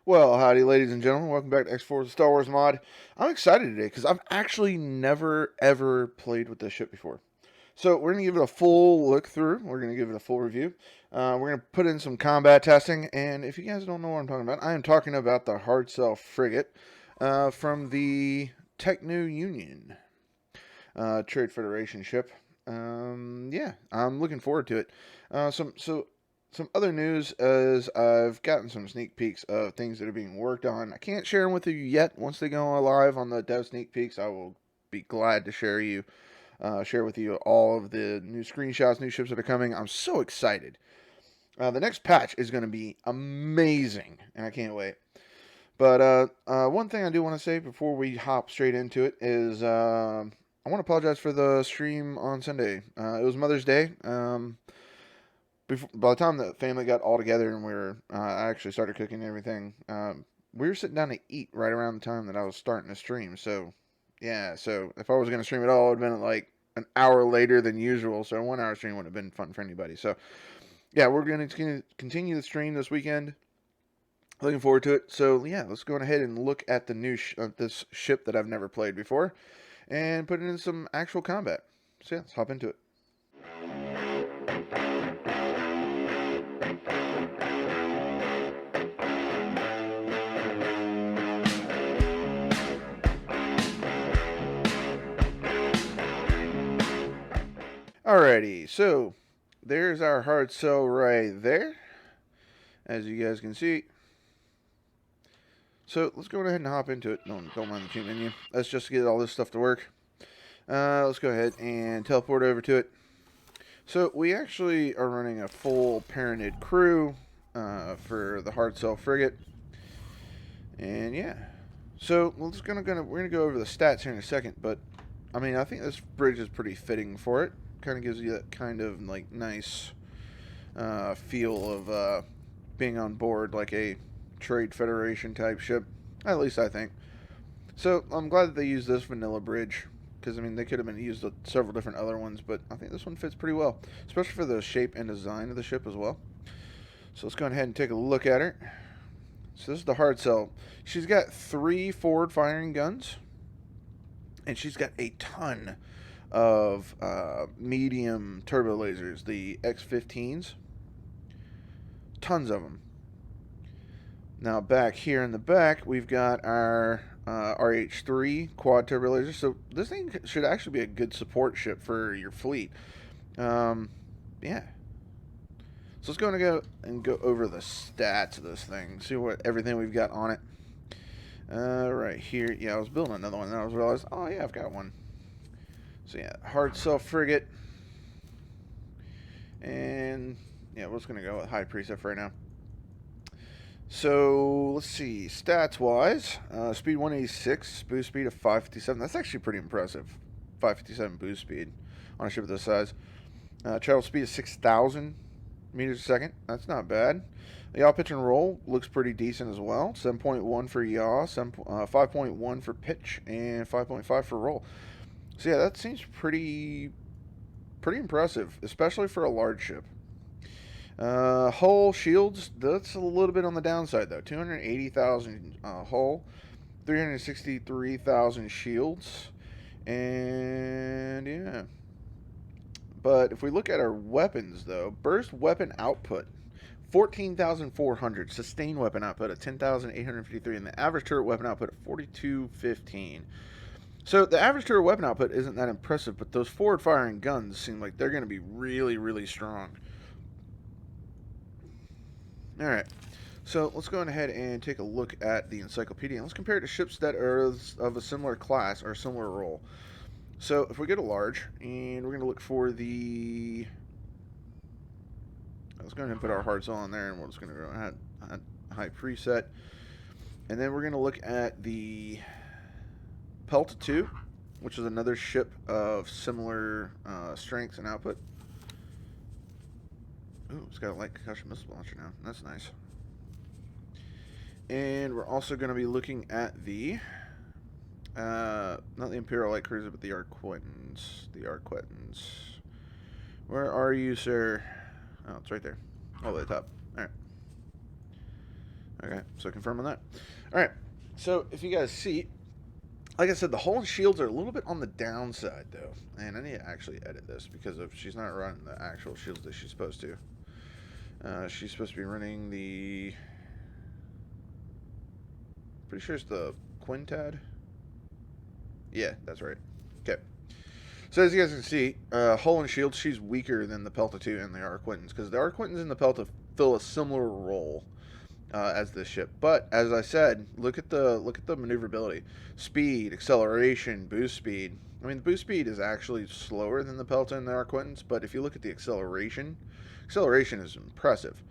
Well, howdy, ladies and gentlemen. Welcome back to X4's Star Wars Mod. I'm excited today because I've actually never, ever played with this ship before. So we're going to give it a full look through. We're going to give it a full review. We're going to put in some combat testing. And if you guys don't know what I'm talking about, I am talking about the Hardcell Frigate from the Techno Union Trade Federation ship. Yeah, I'm looking forward to it. Some other news is I've gotten some sneak peeks of things that are being worked on. I can't share them with you yet. Once they go live on the dev sneak peeks, I will be glad to share with you all of the new screenshots, new ships that are coming. I'm so excited. The next patch is going to be amazing, and I can't wait. But one thing I do want to say before we hop straight into it is I want to apologize for the stream on Sunday. It was Mother's Day. By the time the family got all together and I actually started cooking and everything, we were sitting down to eat right around the time that I was starting to stream. So, yeah, so if I was going to stream at all, it would have been like an hour later than usual. So, a 1 hour stream would have been fun for anybody. So, yeah, we're going to continue the stream this weekend. Looking forward to it. So, yeah, let's go ahead and look at the new this ship that I've never played before and put it in some actual combat. So, yeah, let's hop into it. Alrighty, so there's our Hardcell right there, as you guys can see. So let's go ahead and hop into it. Don't mind the cheat menu. Let's just get all this stuff to work. Let's go ahead and teleport over to it. So we actually are running a full parented crew for the Hardcell Frigate, and yeah. So we're gonna go over the stats here in a second, but I mean I think this bridge is pretty fitting for it. Kind of gives you that kind of like nice feel of being on board like a Trade Federation type ship. At least I think. So I'm glad that they used this vanilla bridge because I mean they could have been used with several different other ones, but I think this one fits pretty well, especially for the shape and design of the ship as well. So let's go ahead and take a look at her. So this is the Hardcell. She's got 3 forward firing guns, and she's got a ton of medium turbo lasers, the X-15s. Tons of them. Now back here in the back, we've got our RH-3 quad turbo lasers. So this thing should actually be a good support ship for your fleet. Yeah. So let's go over the stats of this thing. See what everything we've got on it. Right here. Yeah, I was building another one, and I realized, oh yeah, I've got one. So yeah, Hardcell Frigate. And yeah, we're just going to go with high preset for right now. So let's see, stats wise, speed 186, boost speed of 557. That's actually pretty impressive. 557 boost speed on a ship of this size. Travel speed is 6,000 meters a second. That's not bad. Yaw pitch and roll looks pretty decent as well. 7.1 for yaw, 5.1 for pitch, and 5.5 for roll. So yeah, that seems pretty impressive, especially for a large ship. Hull shields, that's a little bit on the downside though. 280,000 hull, 363,000 shields, and yeah. But if we look at our weapons though, burst weapon output 14,400, sustained weapon output of 10,853, and the average turret weapon output of 4,215. So the average turret weapon output isn't that impressive, but those forward firing guns seem like they're going to be really, really strong. Alright, so let's go ahead and take a look at the encyclopedia. Let's compare it to ships that are of a similar class or similar role. So if we go to large, and we're going to look for the... Let's go ahead and put our Hardcell on there, and we're just going to go ahead high preset. And then we're going to look at the Pelta 2, which is another ship of similar strengths and output. Ooh, it's got a light concussion missile launcher now. That's nice. And we're also going to be looking at the, not the Imperial Light Cruiser, but the Arquettans. The Arquettans. Where are you, sir? Oh, it's right there. All the way top. Alright. Okay, so confirm on that. All right, so if you guys see, like I said, the hull and shields are a little bit on the downside, though. And I need to actually edit this because of she's not running the actual shields that she's supposed to. She's supposed to be running the... Pretty sure it's the Quintad. Yeah, that's right. Okay. So as you guys can see, hull and shield, she's weaker than the Pelta 2 and the Arquintons, because the Arquintons and the Pelta fill a similar role as this ship. But as I said, look at the maneuverability, speed, acceleration, boost speed. I mean, the boost speed is actually slower than the Pelta and the Arquintons, but if you look at the acceleration is impressive.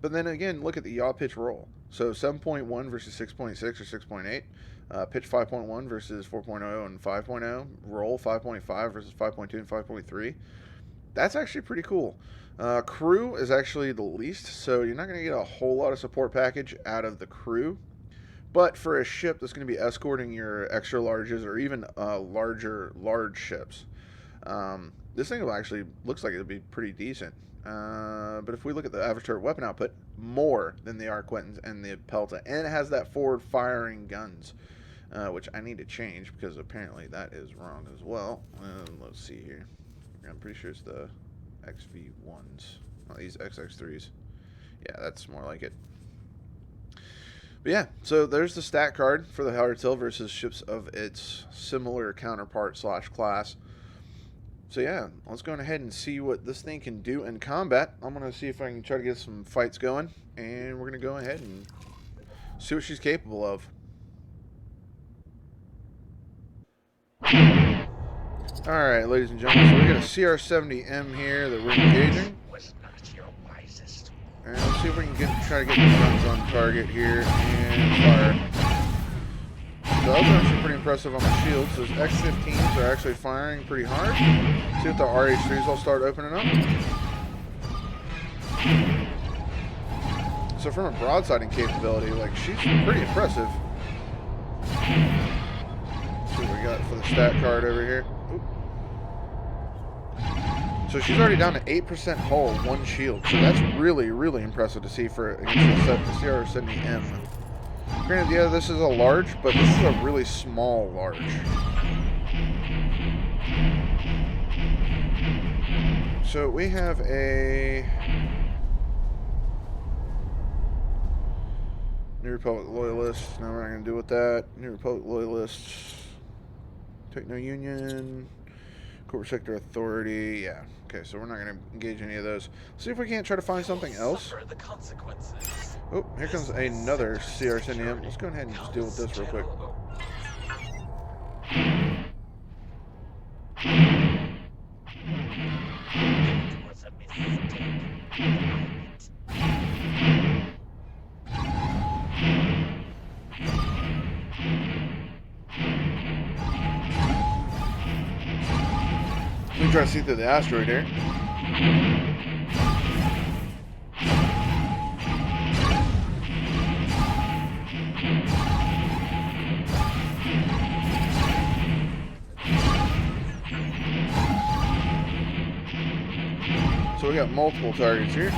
But then again, look at the yaw pitch roll. So 7.1 versus 6.6 or 6.8. Pitch 5.1 versus 4.0 and 5.0. Roll 5.5 versus 5.2 and 5.3. That's actually pretty cool. Crew is actually the least, so you're not going to get a whole lot of support package out of the crew. But for a ship that's going to be escorting your extra larges or even large ships, this thing will actually looks like it'll be pretty decent. But if we look at the average turret weapon output, more than the Arquintons and the Pelta, and it has that forward firing guns, which I need to change because apparently that is wrong as well. Let's see here. I'm pretty sure it's the XV1s, not these XX3s. Yeah, that's more like it. But yeah, so there's the stat card for the Hardcell versus ships of its similar counterpart / class. So yeah, let's go ahead and see what this thing can do in combat. I'm going to see if I can try to get some fights going, and we're going to go ahead and see what she's capable of. Alright, ladies and gentlemen, so we got a CR-70M here that we're engaging. And let's see if we can try to get the guns on target here and fire. So that was actually pretty impressive on the shields. Those X-15s are actually firing pretty hard. See if the RH-3s will start opening up. So from a broadsiding capability, like, she's pretty impressive. Let's see what we got for the stat card over here. Oop. So she's already down to 8% hull, 1 shield. So that's really, really impressive to see for against the CR-70M. Granted, yeah, this is a large, but this is a really small large. So we have a New Republic Loyalists. Now we're not going to deal with that. New Republic Loyalists. Techno Union. Corporate Sector Authority. Yeah. Okay, so we're not going to engage any of those. Let's see if we can't try to find something else. Oh, here comes another CR-70M. Let's go ahead and just deal with this real quick. Let me try to see through the asteroid here. So we got multiple targets here.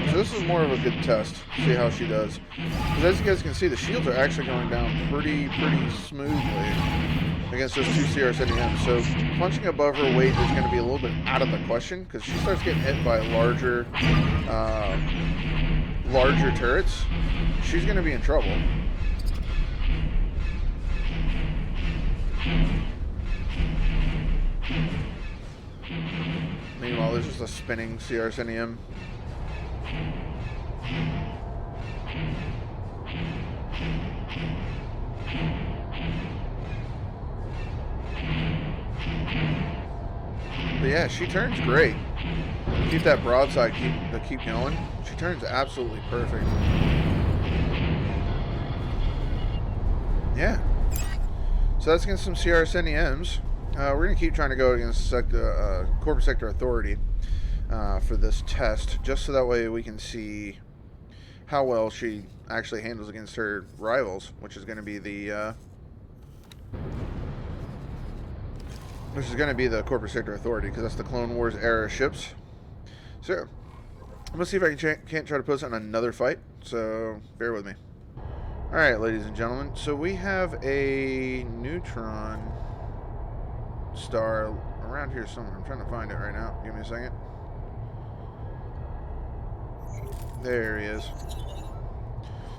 So this is more of a good test. See how she does. Because as you guys can see, the shields are actually going down pretty smoothly against those two CR-70Ms. So punching above her weight is going to be a little bit out of the question because she starts getting hit by larger turrets. She's going to be in trouble. Meanwhile, there's just a spinning CR-70M. But yeah, she turns great. Keep that broadside, keep going. She turns absolutely perfect. Yeah. So that's against some CR-70Ms. We're going to keep trying to go against Corporate Sector Authority for this test, just so that way we can see how well she actually handles against her rivals, which is going to be the Corporate Sector Authority, because that's the Clone Wars era ships. So I'm going to see if I can't try to put us in another fight, so bear with me. Alright, ladies and gentlemen, so we have a neutron star around here somewhere. I'm trying to find it right now. Give me a second. There he is.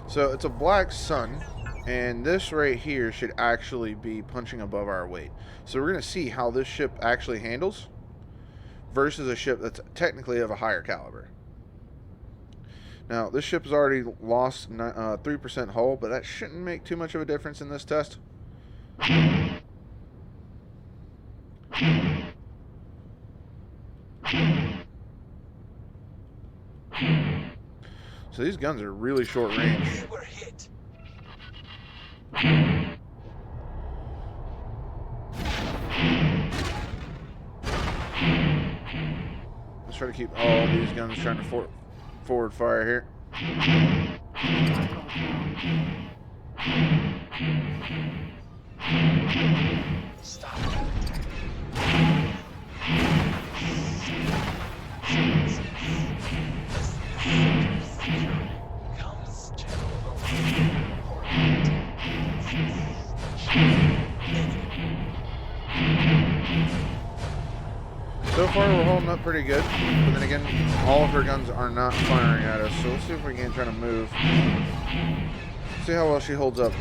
So it's a black sun, and this right here should actually be punching above our weight. So we're going to see how this ship actually handles versus a ship that's technically of a higher caliber. Now, this ship has already lost 3% hull, but that shouldn't make too much of a difference in this test. So these guns are really short range. We're hit. Let's try to keep all these guns trying to forward fire here. Stop. So far we're holding up pretty good, but then again, all of her guns are not firing at us, so let's see if we can try to move. See how well she holds up.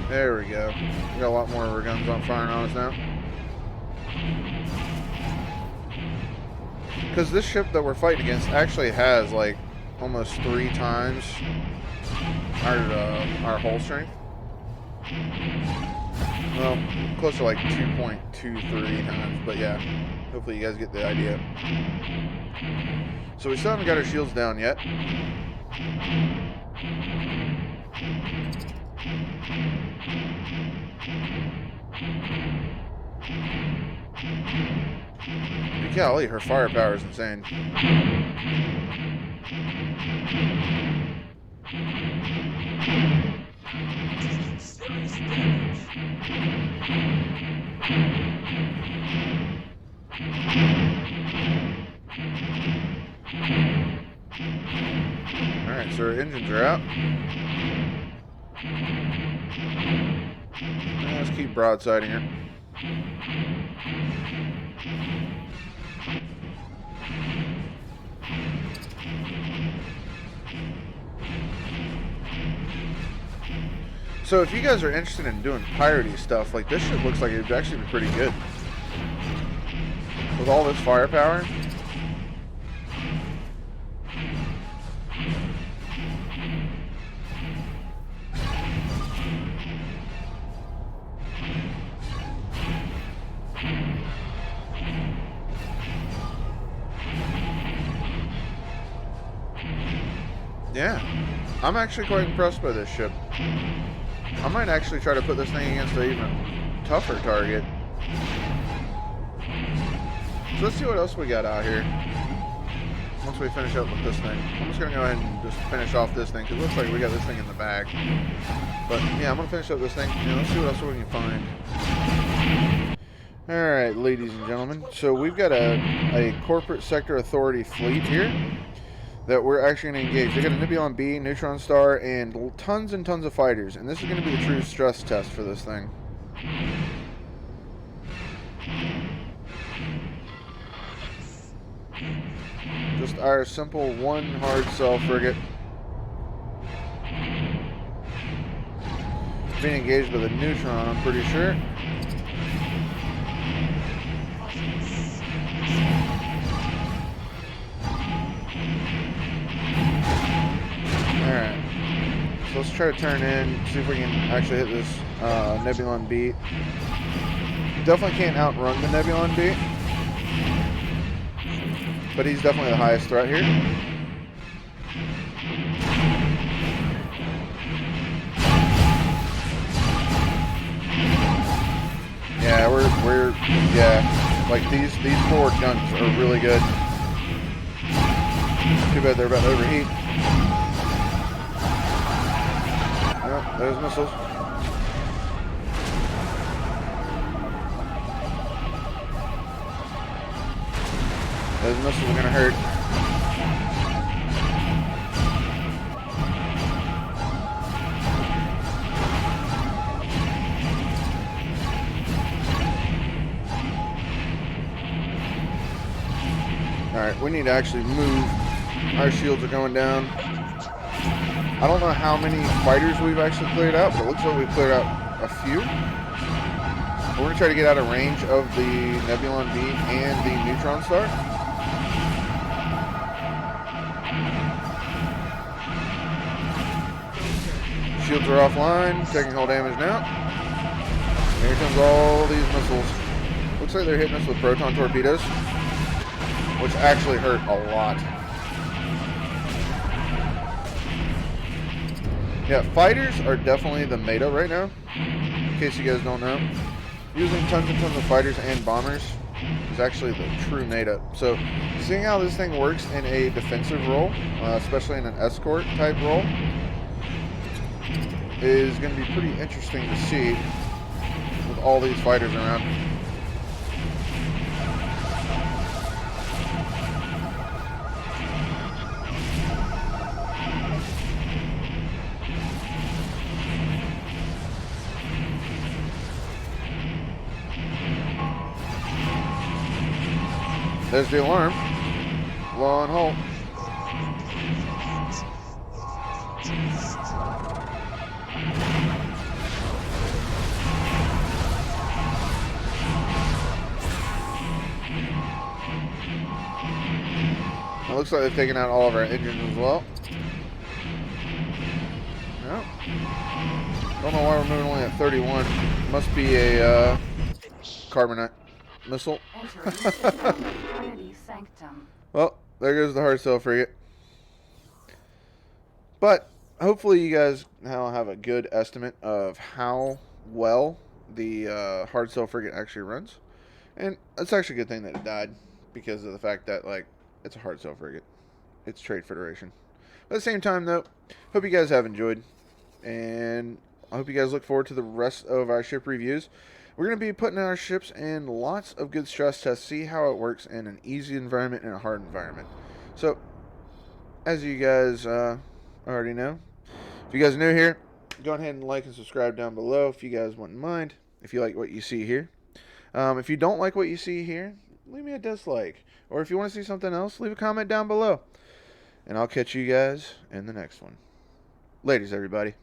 There we go. We got a lot more of her guns on firing on us now. Because this ship that we're fighting against actually has like almost 3 times our hull strength. Well, close to like 2.23 times, but yeah, hopefully you guys get the idea. So we still haven't got our shields down yet. Golly, her firepower is insane. Serious damage. Alright, so our engines are out. Now let's keep broadsiding her. So if you guys are interested in doing piratey stuff, like this ship looks like it would actually be pretty good. With all this firepower. Yeah, I'm actually quite impressed by this ship. I might actually try to put this thing against an even tougher target. So let's see what else we got out here. Once we finish up with this thing. I'm just going to go ahead and just finish off this thing, because it looks like we got this thing in the bag. But yeah, I'm going to finish up this thing. Let's see what else we can find. Alright, ladies and gentlemen. So we've got a corporate sector authority fleet here that we're actually going to engage. They got a Nebulon B, Neutron Star, and tons and tons of fighters. And this is going to be the true stress test for this thing. Just our simple one Hardcell Frigate being engaged with a Neutron, I'm pretty sure. Alright, so let's try to turn in, see if we can actually hit this Nebulon B. Definitely can't outrun the Nebulon B, but he's definitely the highest threat here. Yeah, we're yeah, like these forward guns are really good. Too bad they're about to overheat. Oh, there's missiles. Those missiles are gonna hurt. Alright, we need to actually move. Our shields are going down. I don't know how many fighters we've actually cleared out, but it looks like we've cleared out a few. We're going to try to get out of range of the Nebulon B and the Neutron Star. Shields are offline, taking hull damage now. Here comes all these missiles. Looks like they're hitting us with proton torpedoes, which actually hurt a lot. Yeah, fighters are definitely the meta right now, in case you guys don't know. Using tons and tons of fighters and bombers is actually the true meta. So, seeing how this thing works in a defensive role, especially in an escort type role, is going to be pretty interesting to see with all these fighters around. There's the alarm. Low on hull. It looks like they've taken out all of our engines as well. No. Don't know why we're moving only at 31. Must be a carbonite missile. Well, there goes the Hardcell Frigate. But hopefully you guys now have a good estimate of how well the Hardcell Frigate actually runs. And it's actually a good thing that it died, because of the fact that, like, it's a Hardcell Frigate. It's Trade Federation. At the same time, though, hope you guys have enjoyed. And I hope you guys look forward to the rest of our ship reviews. We're going to be putting our ships in lots of good stress tests, see how it works in an easy environment and a hard environment. So, as you guys already know, if you guys are new here, go ahead and like and subscribe down below if you guys wouldn't mind, if you like what you see here. If you don't like what you see here, leave me a dislike. Or if you want to see something else, leave a comment down below. And I'll catch you guys in the next one. Ladies, everybody.